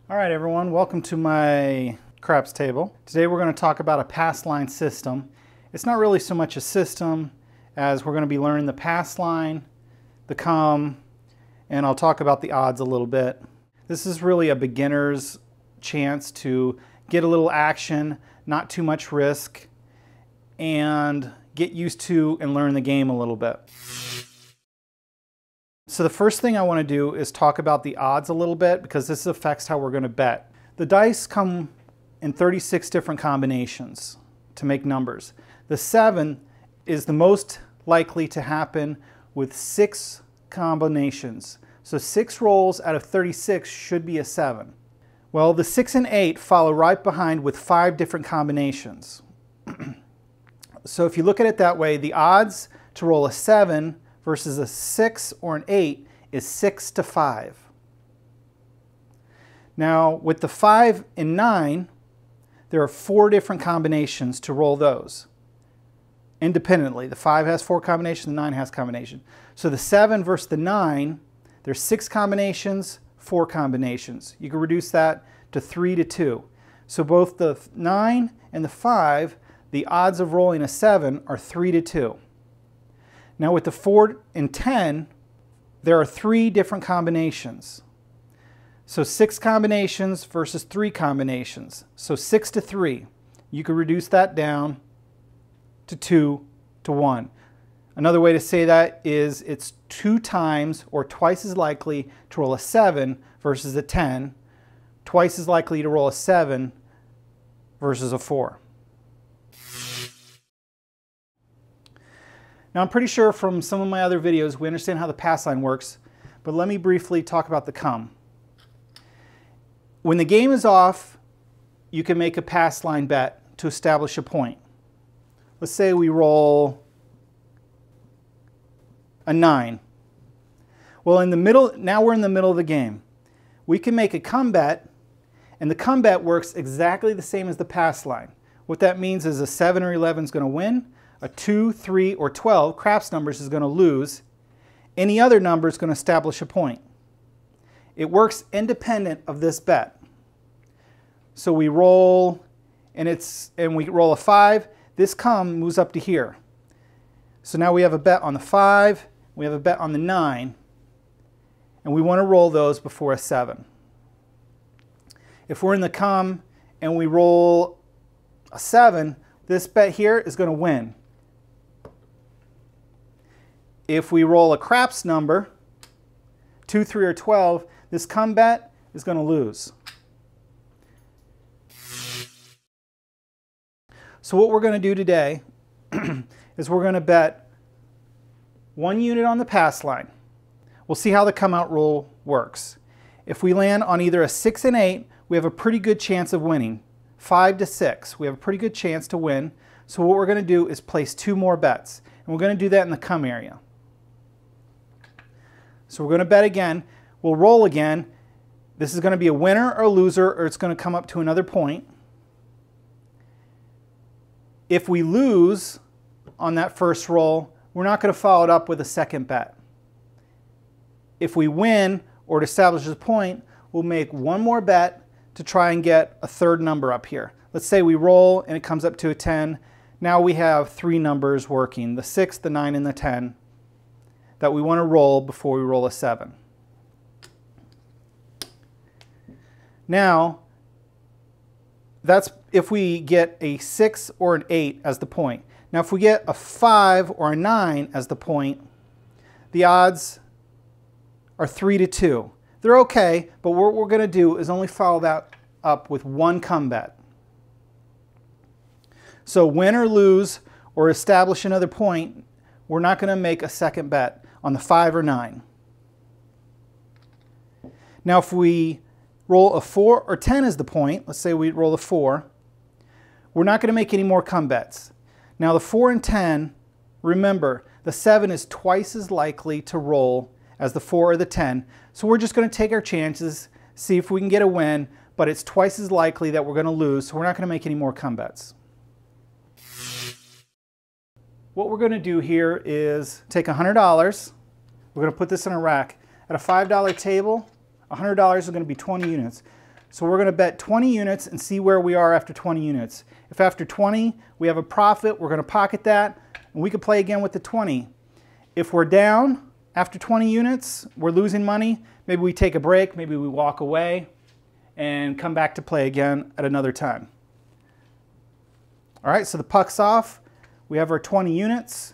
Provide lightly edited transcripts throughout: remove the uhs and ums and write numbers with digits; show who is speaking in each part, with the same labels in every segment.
Speaker 1: All right, everyone, welcome to my craps table. Today we're going to talk about a pass line system. It's not really so much a system as we're going to be learning the pass line, the come, and I'll talk about the odds a little bit. This is really a beginner's chance to get a little action, not too much risk, and get used to and learn the game a little bit. So the first thing I want to do is talk about the odds a little bit because this affects how we're going to bet. The dice come in 36 different combinations to make numbers. The 7 is the most likely to happen with 6 combinations. So 6 rolls out of 36 should be a 7. Well, the 6 and 8 follow right behind with 5 different combinations. So if you look at it that way, the odds to roll a 7 versus a 6 or an 8 is 6 to 5. Now with the 5 and 9, there are 4 different combinations to roll those independently. The 5 has 4 combinations, the 9 has combinations. So the 7 versus the 9, there's 6 combinations, 4 combinations. You can reduce that to 3 to 2. So both the 9 and the 5, the odds of rolling a 7 are 3 to 2. Now with the 4 and 10, there are 3 different combinations. So 6 combinations versus 3 combinations. So 6 to 3. You could reduce that down to 2 to 1. Another way to say that is it's 2 times or twice as likely to roll a 7 versus a 10, twice as likely to roll a 7 versus a 4. Now I'm pretty sure from some of my other videos we understand how the pass line works, but let me briefly talk about the come. When the game is off, you can make a pass line bet to establish a point. Let's say we roll a 9. Well, in the middle, now we're in the middle of the game. We can make a come bet, and the come bet works exactly the same as the pass line. What that means is a 7 or 11 is going to win. A 2, 3, or 12, craps numbers, is going to lose. Any other number is going to establish a point. It works independent of this bet. So we roll, and we roll a 5. This come moves up to here. So now we have a bet on the 5, we have a bet on the 9, and we want to roll those before a 7. If we're in the come and we roll a 7, this bet here is going to win. If we roll a craps number, 2, 3, or 12, this come bet is going to lose. So what we're going to do today is we're going to bet 1 unit on the pass line. We'll see how the come out rule works. If we land on either a 6 and 8, we have a pretty good chance of winning. 5 to 6, we have a pretty good chance to win. So what we're going to do is place 2 more bets. And we're going to do that in the come area. So we're going to bet again. We'll roll again. This is going to be a winner or a loser, or it's going to come up to another point. If we lose on that first roll, we're not going to follow it up with a second bet. If we win or it establishes a point, we'll make 1 more bet to try and get a third number up here. Let's say we roll and it comes up to a 10. Now we have 3 numbers working, the 6, the 9, and the 10, that we want to roll before we roll a 7. Now, that's if we get a 6 or an 8 as the point. Now if we get a 5 or a 9 as the point, the odds are 3 to 2. They're okay, but what we're going to do is only follow that up with 1 come bet. So win or lose or establish another point, we're not going to make a second bet on the 5 or 9. Now if we roll a 4 or 10 as the point, let's say we roll a 4, we're not going to make any more come bets. Now the 4 and 10, remember, the 7 is twice as likely to roll as the 4 or the 10. So we're just going to take our chances, see if we can get a win, but it's twice as likely that we're going to lose, so we're not going to make any more come bets. What we're going to do here is take $100, we're going to put this in a rack. At a $5 table, $100 is going to be 20 units. So we're going to bet 20 units and see where we are after 20 units. If after 20 we have a profit, we're going to pocket that, and we can play again with the 20. If we're down after 20 units, we're losing money, maybe we take a break, maybe we walk away and come back to play again at another time. All right, so the puck's off. We have our 20 units,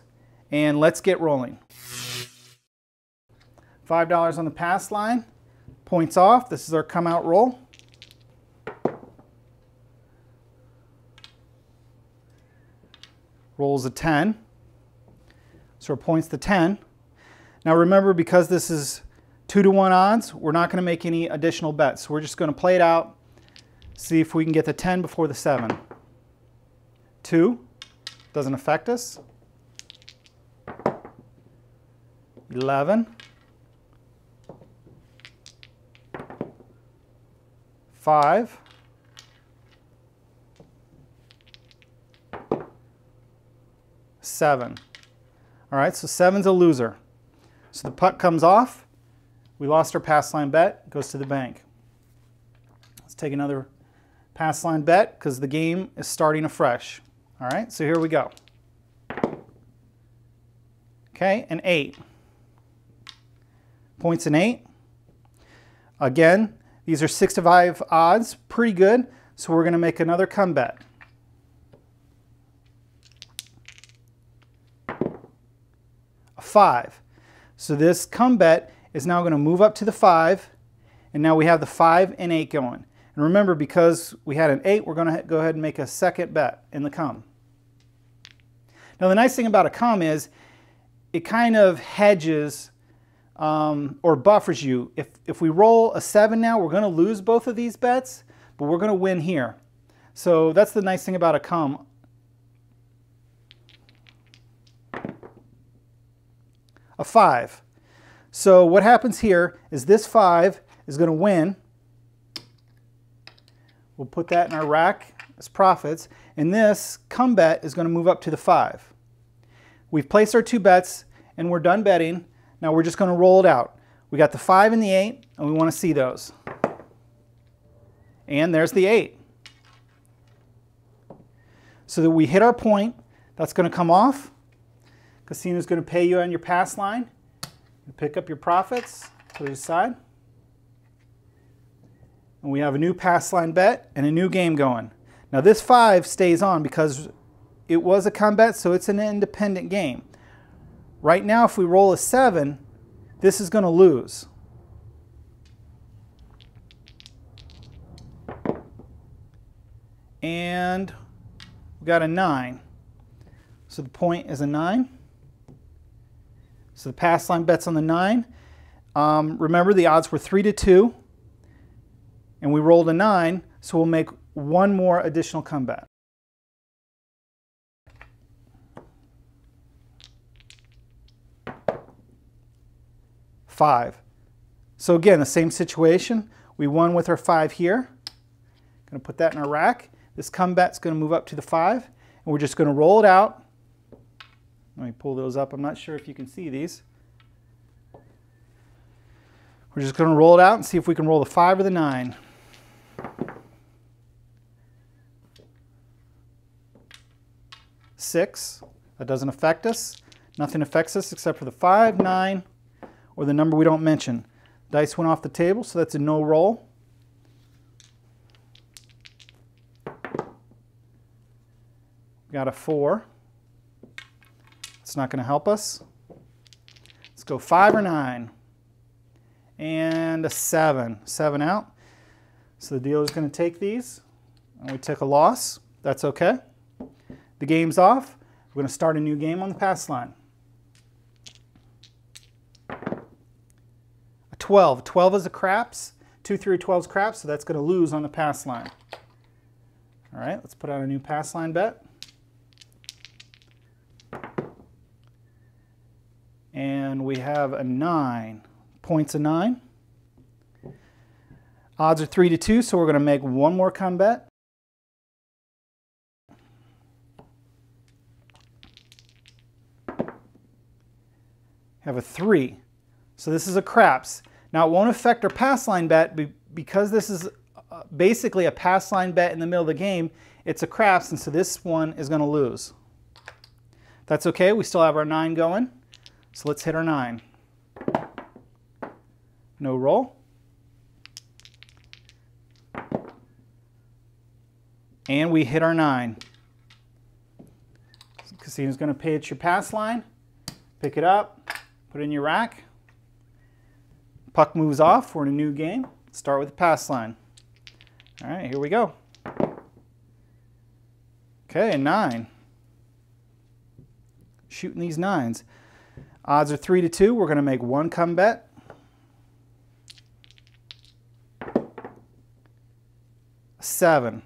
Speaker 1: and let's get rolling. $5 on the pass line. Points off. This is our come out roll. Rolls a 10. So our points to 10. Now remember, because this is 2-to-1 odds, we're not going to make any additional bets. So we're just going to play it out, see if we can get the 10 before the 7. 2, doesn't affect us. 11. 5. 7. All right, so 7's a loser. So the puck comes off. We lost our pass line bet, goes to the bank. Let's take another pass line bet because the game is starting afresh. All right, so here we go. Okay, an 8. Points an 8. Again, these are 6-to-5 odds, pretty good. So we're going to make another come bet. A 5. So this come bet is now going to move up to the 5, and now we have the 5 and 8 going. And remember, because we had an 8, we're going to go ahead and make a second bet in the come. Now the nice thing about a come is it kind of hedges or buffers you. If we roll a 7 now, we're going to lose both of these bets, but we're going to win here. So that's the nice thing about a come. A 5. So what happens here is this 5 is going to win. We'll put that in our rack as profits, and this come bet is going to move up to the 5. We've placed our 2 bets and we're done betting. Now we're just going to roll it out. We got the 5 and the 8, and we want to see those. And there's the 8. So that we hit our point, that's going to come off. Casino's going to pay you on your pass line. You pick up your profits to the side. And we have a new pass line bet and a new game going. Now this 5 stays on because it was a come bet, so it's an independent game. Right now, if we roll a 7, this is going to lose. And we got a 9. So the point is a 9. So the pass line bet's on the 9. Remember, the odds were 3-to-2. And we rolled a 9, so we'll make one more additional come bet. $5. So again, the same situation. We won with our 5 here. Going to put that in our rack. This come bet's going to move up to the 5, and we're just going to roll it out. Let me pull those up. I'm not sure if you can see these. We're just going to roll it out and see if we can roll the 5 or the 9. $6. That doesn't affect us. Nothing affects us except for the 5, 9, or the number we don't mention. Dice went off the table, so that's a no roll. Got a 4. It's not going to help us. Let's go 5 or 9. And a 7. 7 out. So the dealer's going to take these. And we took a loss. That's okay. The game's off. We're going to start a new game on the pass line. A 12. 12 is a craps. 2, 3, 12 is craps, so that's going to lose on the pass line. All right, let's put out a new pass line bet. And we have a 9. Points a 9. Odds are 3-to-2, so we're going to make one more come bet. Have a 3. So this is a craps. Now it won't affect our pass line bet because this is basically a pass line bet in the middle of the game, it's a craps, and so this one is going to lose. That's okay. We still have our 9 going. So let's hit our 9. No roll. And we hit our 9. Casino's going to pay at your pass line. Pick it up. Put it in your rack. Puck moves off. We're in a new game. Start with the pass line. All right, here we go. Okay, 9. Shooting these 9s. Odds are 3-2. We're going to make 1 come bet. A 7.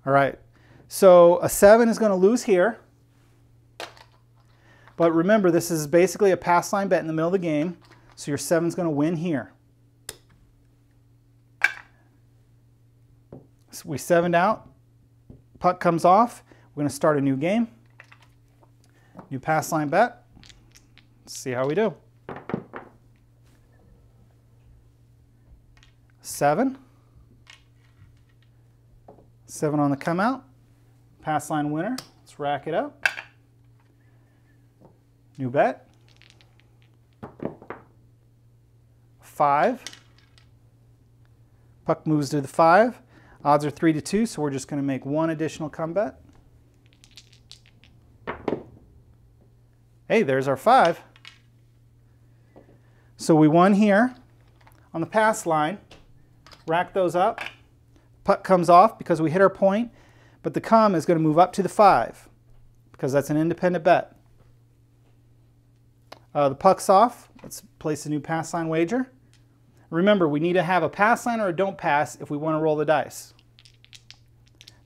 Speaker 1: All right, so a 7 is going to lose here. But remember, this is basically a pass line bet in the middle of the game, so your 7 is going to win here. So we 7'd out. Puck comes off. We're going to start a new game. New pass line bet. Let's see how we do. 7. 7 on the come out. Pass line winner. Let's rack it up. New bet. 5. Puck moves to the 5. Odds are 3-2, so we're just going to make 1 additional come bet. Hey, there's our 5. So we won here on the pass line. Rack those up. Puck comes off because we hit our point, but the come is going to move up to the 5 because that's an independent bet. The puck's off. Let's place a new pass line wager. Remember, we need to have a pass line or a don't pass if we want to roll the dice.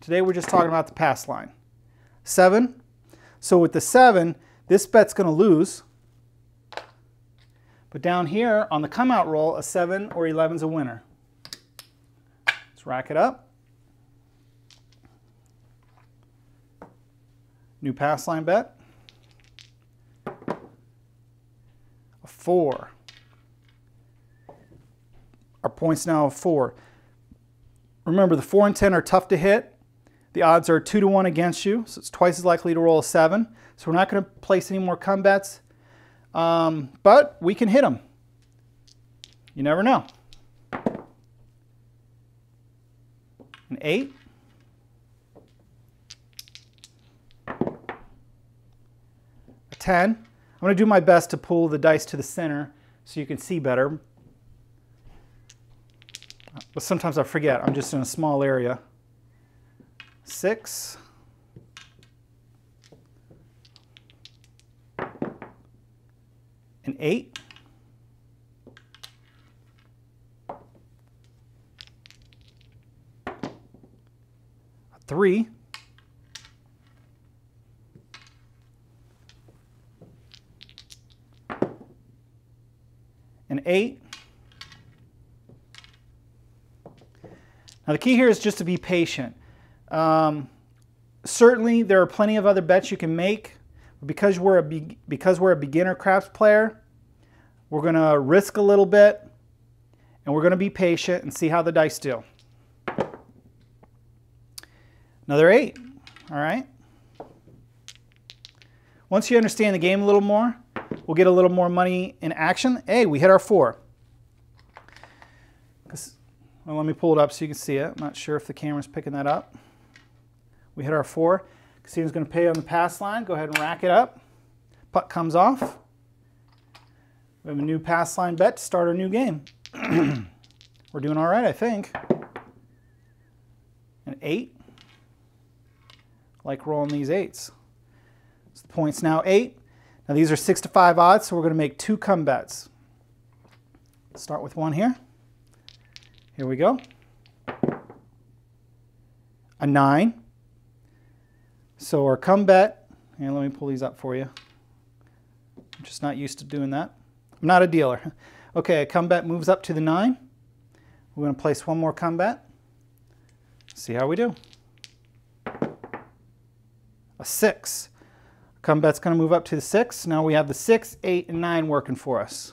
Speaker 1: Today we're just talking about the pass line. 7. So with the 7, this bet's going to lose. But down here on the come out roll, a 7 or 11 is a winner. Let's rack it up. New pass line bet. A 4. Our points now are 4. Remember, the 4 and 10 are tough to hit. The odds are 2-1 against you, so it's twice as likely to roll a 7. So we're not going to place any more come bets, but we can hit them. You never know. An 8. A 10. I'm going to do my best to pull the dice to the center so you can see better. But sometimes I forget. I'm just in a small area. 6. An 8. A 3. An 8. Now the key here is just to be patient. Certainly there are plenty of other bets you can make. Because we're a beginner craps player, we're going to risk a little bit, and we're going to be patient and see how the dice do. Another 8. All right. Once you understand the game a little more, we'll get a little more money in action. Hey, we hit our 4. Well, let me pull it up so you can see it. I'm not sure if the camera's picking that up. We hit our 4. Casino's going to pay on the pass line. Go ahead and rack it up. Puck comes off. We have a new pass line bet to start our new game. We're doing all right, I think. An 8. Like rolling these 8s. So the point's now 8. Now these are 6-5 odds, so we're going to make 2 come bets. Start with 1 here. Here we go. A 9. So our come bet, and let me pull these up for you. I'm just not used to doing that. I'm not a dealer. Okay, a come bet moves up to the 9. We're going to place 1 more come bet. See how we do. A 6. Come bet's going to move up to the 6. Now we have the 6, 8, and 9 working for us.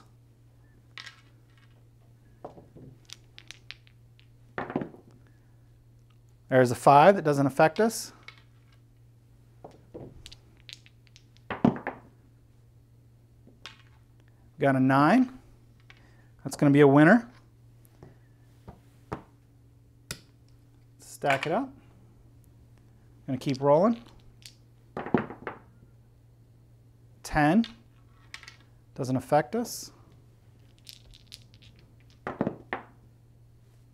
Speaker 1: There's a 5 that doesn't affect us. Got a 9. That's going to be a winner. Stack it up. Going to keep rolling. 10. Doesn't affect us.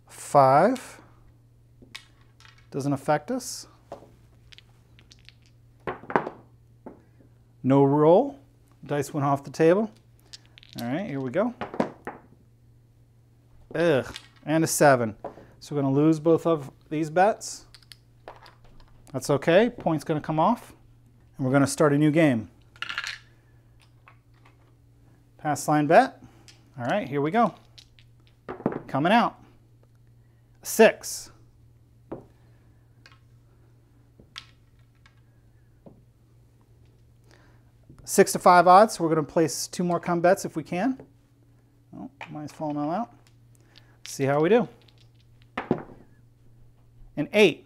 Speaker 1: 5. Doesn't affect us. No roll. Dice went off the table. All right, here we go. Ugh, and a 7. So we're going to lose both of these bets. That's okay. Point's going to come off. And we're going to start a new game. Pass line bet. All right, here we go. Coming out. 6. Six to 5 odds, so we're going to place 2 more come bets if we can. Oh, mine's falling all out. See how we do. An 8.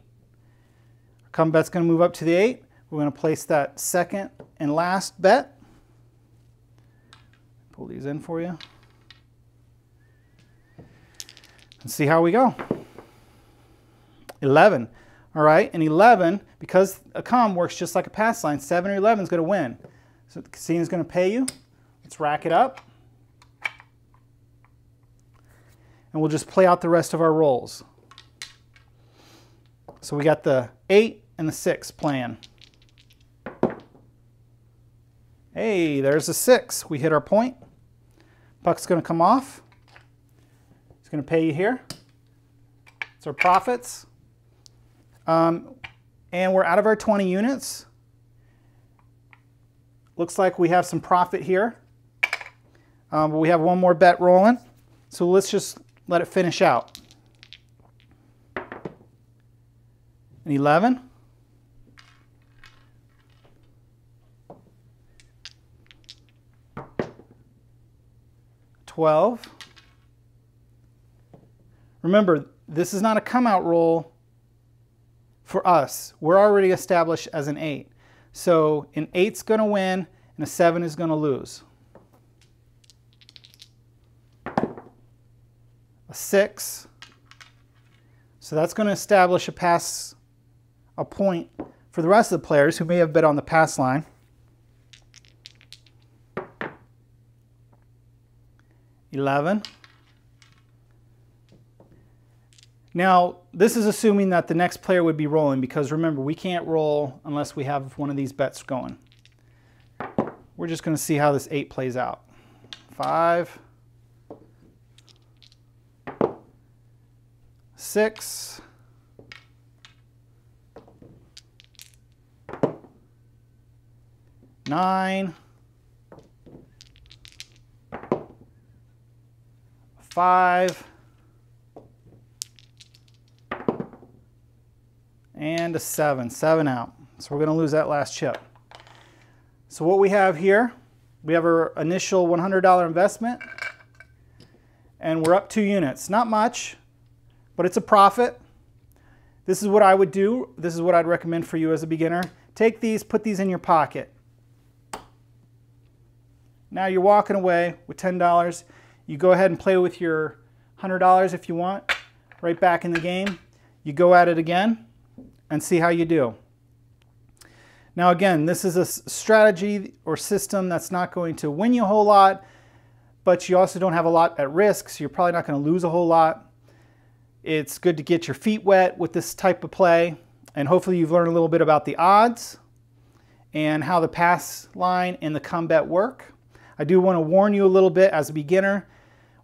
Speaker 1: Our come bet's going to move up to the 8. We're going to place that second and last bet. Pull these in for you. And see how we go. 11. All right, and 11, because a come works just like a pass line, 7 or 11 is going to win. So the casino is going to pay you. Let's rack it up. And we'll just play out the rest of our rolls. So we got the 8 and the 6 playing. Hey, there's a 6. We hit our point. Puck's going to come off. It's going to pay you here. It's our profits. And we're out of our 20 units. Looks like we have some profit here, but we have one more bet rolling. So let's just let it finish out. An 11. $12. Remember, this is not a come out roll for us. We're already established as an 8. So an 8's going to win and a 7 is going to lose. A 6. So that's going to establish a point for the rest of the players who may have bet on the pass line. 11. Now, this is assuming that the next player would be rolling, because remember, we can't roll unless we have one of these bets going. We're just going to see how this 8 plays out. 5. 6. 9. 5. And a 7. 7 out. So we're going to lose that last chip. So what we have here, we have our initial $100 investment, and we're up 2 units. Not much, but it's a profit. This is what I would do. This is what I'd recommend for you as a beginner. Take these, put these in your pocket. Now you're walking away with $10. You go ahead and play with your $100 if you want. Right back in the game. You go at it again and see how you do. Now again, this is a strategy or system that's not going to win you a whole lot, but you also don't have a lot at risk, so you're probably not going to lose a whole lot. It's good to get your feet wet with this type of play, and hopefully you've learned a little bit about the odds and how the pass line and the come bet work. I do want to warn you a little bit as a beginner.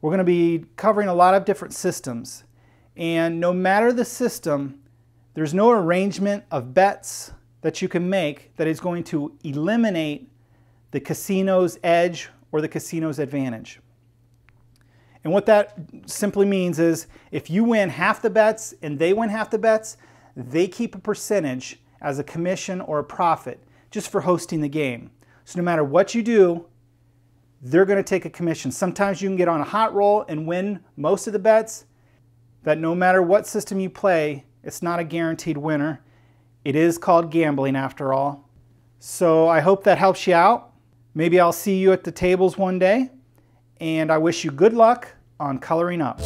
Speaker 1: We're going to be covering a lot of different systems, and no matter the system, there's no arrangement of bets that you can make that is going to eliminate the casino's edge or the casino's advantage. And what that simply means is if you win half the bets and they win half the bets, they keep a percentage as a commission or a profit just for hosting the game. So no matter what you do, they're going to take a commission. Sometimes you can get on a hot roll and win most of the bets. That no matter what system you play, it's not a guaranteed winner. It is called gambling after all. So I hope that helps you out. Maybe I'll see you at the tables one day. And I wish you good luck on coloring up.